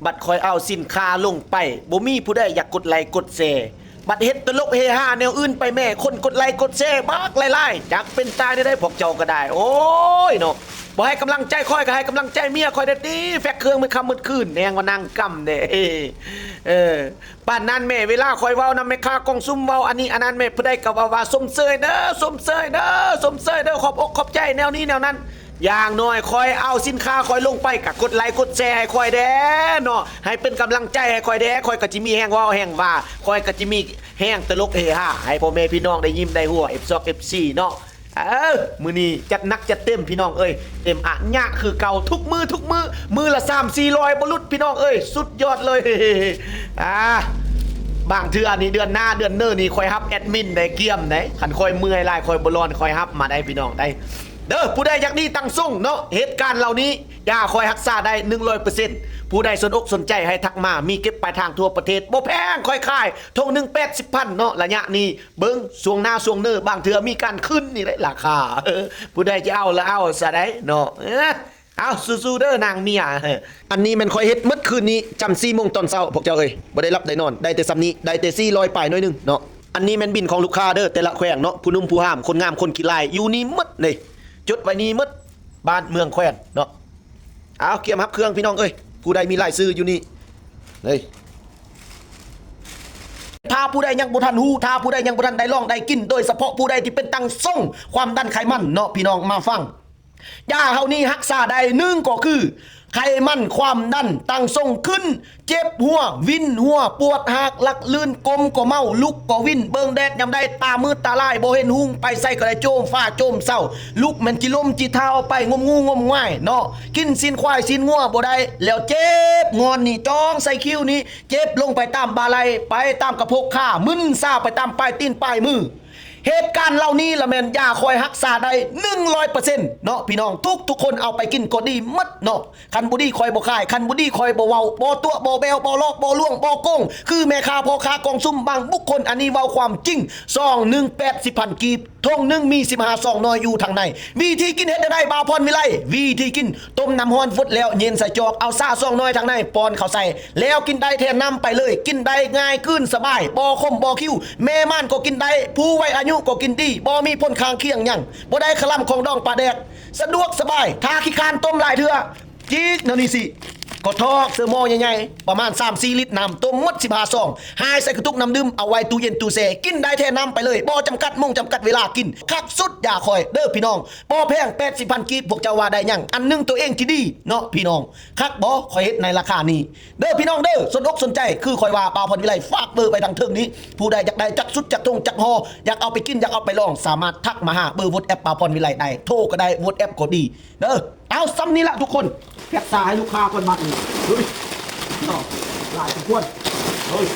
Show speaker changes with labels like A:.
A: บัดคอยเอาสินค้าลงไปบ่มีผู้ใดอยากกดไลค์กดแชร์บัดเฮ็ดตลกเฮฮาแนวอื่นไปแม่คนกดไลค์กดแชร์มากหลายๆจักเป็นตายได้พวกเจ้าก็ได้โอ้ยเนาะบ่ให้กำลังใจคอยก็ให้กำลังใจเมียคอยได้ติแฟกเครื่องมื้อค่ำมื้อคืนแนงว่านางกำเด้ป่านนั้นแม่เวลาคอยเว้านำแม่ค้ากองซุ่มเว้าอันนี้อันนั้นแม่ผู้ใดก็ว่าสมเสยเด้อสมเสยเด้อสมเสยเด้อขอบอกขอบใจแนวนี้แนวนั้นอย่างน้อยคอยเอาสินค้าคอยลงไปกับกดไลค์กดแชร์ให้คอยแด้เนาะให้เป็นกำลังใจให้คอยแด้คอยก็จิมีแห้งว่าแห้งว่าคอยก็จิมีแห้งตลกเฮฮาให้พ่อแม่พี่น้องได้ยิ้มได้หัว F2 F4 เนาะมื้อนี้จัดนักจัดเต็มพี่น้องเอ้ยเต็มอะยะคือเก่าทุกมือละ3-400บ่หลุดพี่น้องเอ้ยสุดยอดเลยบางเทื่อนี่เดือนหน้าเดือนเน้อนี่คอยฮับแอดมินได้เกี่ยมได้คันคอยเมื่อยหลายคอยบ่ร้อนคอยฮับมาได้พี่น้องได้เด้อผู้ใดอยากดีตั้งส่งเนาะเหตุการณ์เหล่านี้อย่าคอยรักษาได้ 100% ผู้ใดสนอกสนใจให้ทักมามีเก็บปลายทางทั่วประเทศบ่แพงค่อยขายทง180,000เนาะระยะนี้เบิ่งช่วงหน้าช่วงเน้อบางเทื่อมีการขึ้นนี่ได้ราคาผู้ใดจะเอาละเอาซะได้เนาะเอาสู้ๆเด้อนางเมียอันนี้มันคอยเฮ็ดเมื่อคืนนี้จำ4 โมงตอนเช้าพวกเจ้าเอ้ยบ่ได้รับได้นอนได้แต่ซ้ำนี้ได้แต่400ปลายหน่อยนึงเนาะอันนี้แม่นบินของลูกค้าเด้อแต่ละแขวงเนาะผู้นุ่มผู้ห้ามคนงามคนขี้ลายอยู่นี่หมดนี่จดไว้นี่หมดบ้านเมืองแขวนเนาะเอาเกียมฮับเครื่องพี่น้องเอ้ยผู้ใดมีรายชื่ออยู่นี่เลยถ้าผู้ใดยังบ่ทันฮู้ถ้าผู้ใดยังบ่ทันได้ลองได้กินโดยเฉพาะผู้ใดที่เป็นตังส่งความดันไขมันเนาะพี่น้องมาฟังยาเฮานี่รักษาได้หนึ่งก็คือไขมันความดันตั้งส่งขึ้นเจ็บหัววินหัวปวดหักลักลื่นกลมก็เมาลุกก็วินเบิ่งแดดยามใดตามืดตาลายบ่เห็นหุ่งไปใส่ก็ได้โจมฟ้าโจมเศร้าลุกมันจิล้มจิเท้าไปงมงูงมง่ายเนาะกินสินควายสินงัวบ่ได้แล้วเจ็บงอนนี่จ้องใส่คิ้วนี่เจ็บลงไปตามบาไหลไปตามกระโพกขามึนซ่าไปตามปลายตีนปลายมือเหตุการณ์เหล่านี้ละแม่นยาคอยรักษาได้ 100% เนาะพี่น้องทุกคนเอาไปกินก็ดีมัดเนาะคันบ่ดีคอยบ่ขายคันบ่ดีคอยบ่เว้าบ่ตัวบ่แบวบ่ลอกบ่ล่วงบ่โกงคือแม่ค้าพ่อค้ากองซุ่มบางบุคคลอันนี้เว้าความจริงซอง1 80,000กีบทง1มี15ซองน้อยอยู่ทางในวิธีกินเฮ็ดได้บ่าวพรวิไลวิธีกินต้มน้ำร้อนฟุดแล้วเย็นใส่จอกเอาซ่าซองน้อยทางในปอนเข้าใส่แล้วกินได้แทนน้ำไปเลยกินได้ง่ายขึ้นสบายบ่คมบ่คิ้วแม่ม่านก็กินได้ผู้ไว้อายุก็กินดีบ่มีผลข้างเคียงหยังบ่ได้คลั่มของดองปลาแดกสะดวกสบายถ้าขี้คานต้มหลายเทื่อจีกนั่นนี่สิก็ทอกเสื้อหม้อใหญ่ๆประมาณ 3-4 ลิตรน้ำต้มหมด15ซองหายใส่กระตุกน้ำดื่มเอาไว้ตู้เย็นตู้แช่กินได้แท้น้ำไปเลยบ่จำกัดมงจำกัดเวลากินคักสุดอย่าคอยเด้อพี่น้องบ่แพง80,000กีบพวกเจ้าว่าได้หยังอันนึงตัวเองที่ดีเนาะพี่น้องคักบ่คอยเฮ็ดในราคานี้เด้อพี่น้องเด้อสนอกสนใจคือคอยว่าบ่าวพรวิไลฝากเบอร์ไปทางเทิงนี้ผู้ใดอยากได้จักสุดจักทงจักฮออยากเอาไปกินอยากเอาไปลองสามารถทักมาหาเบอร์ WhatsApp บ่าวพรวิไลได้โทรก็ได้ WhatsApp ก็ดีเด้อเอาซ้ำนี้ละทุกคนแพ็คซาให้ลูกค้าคนมาอีกเฮ้ยหลายทุกคนเฮ้ย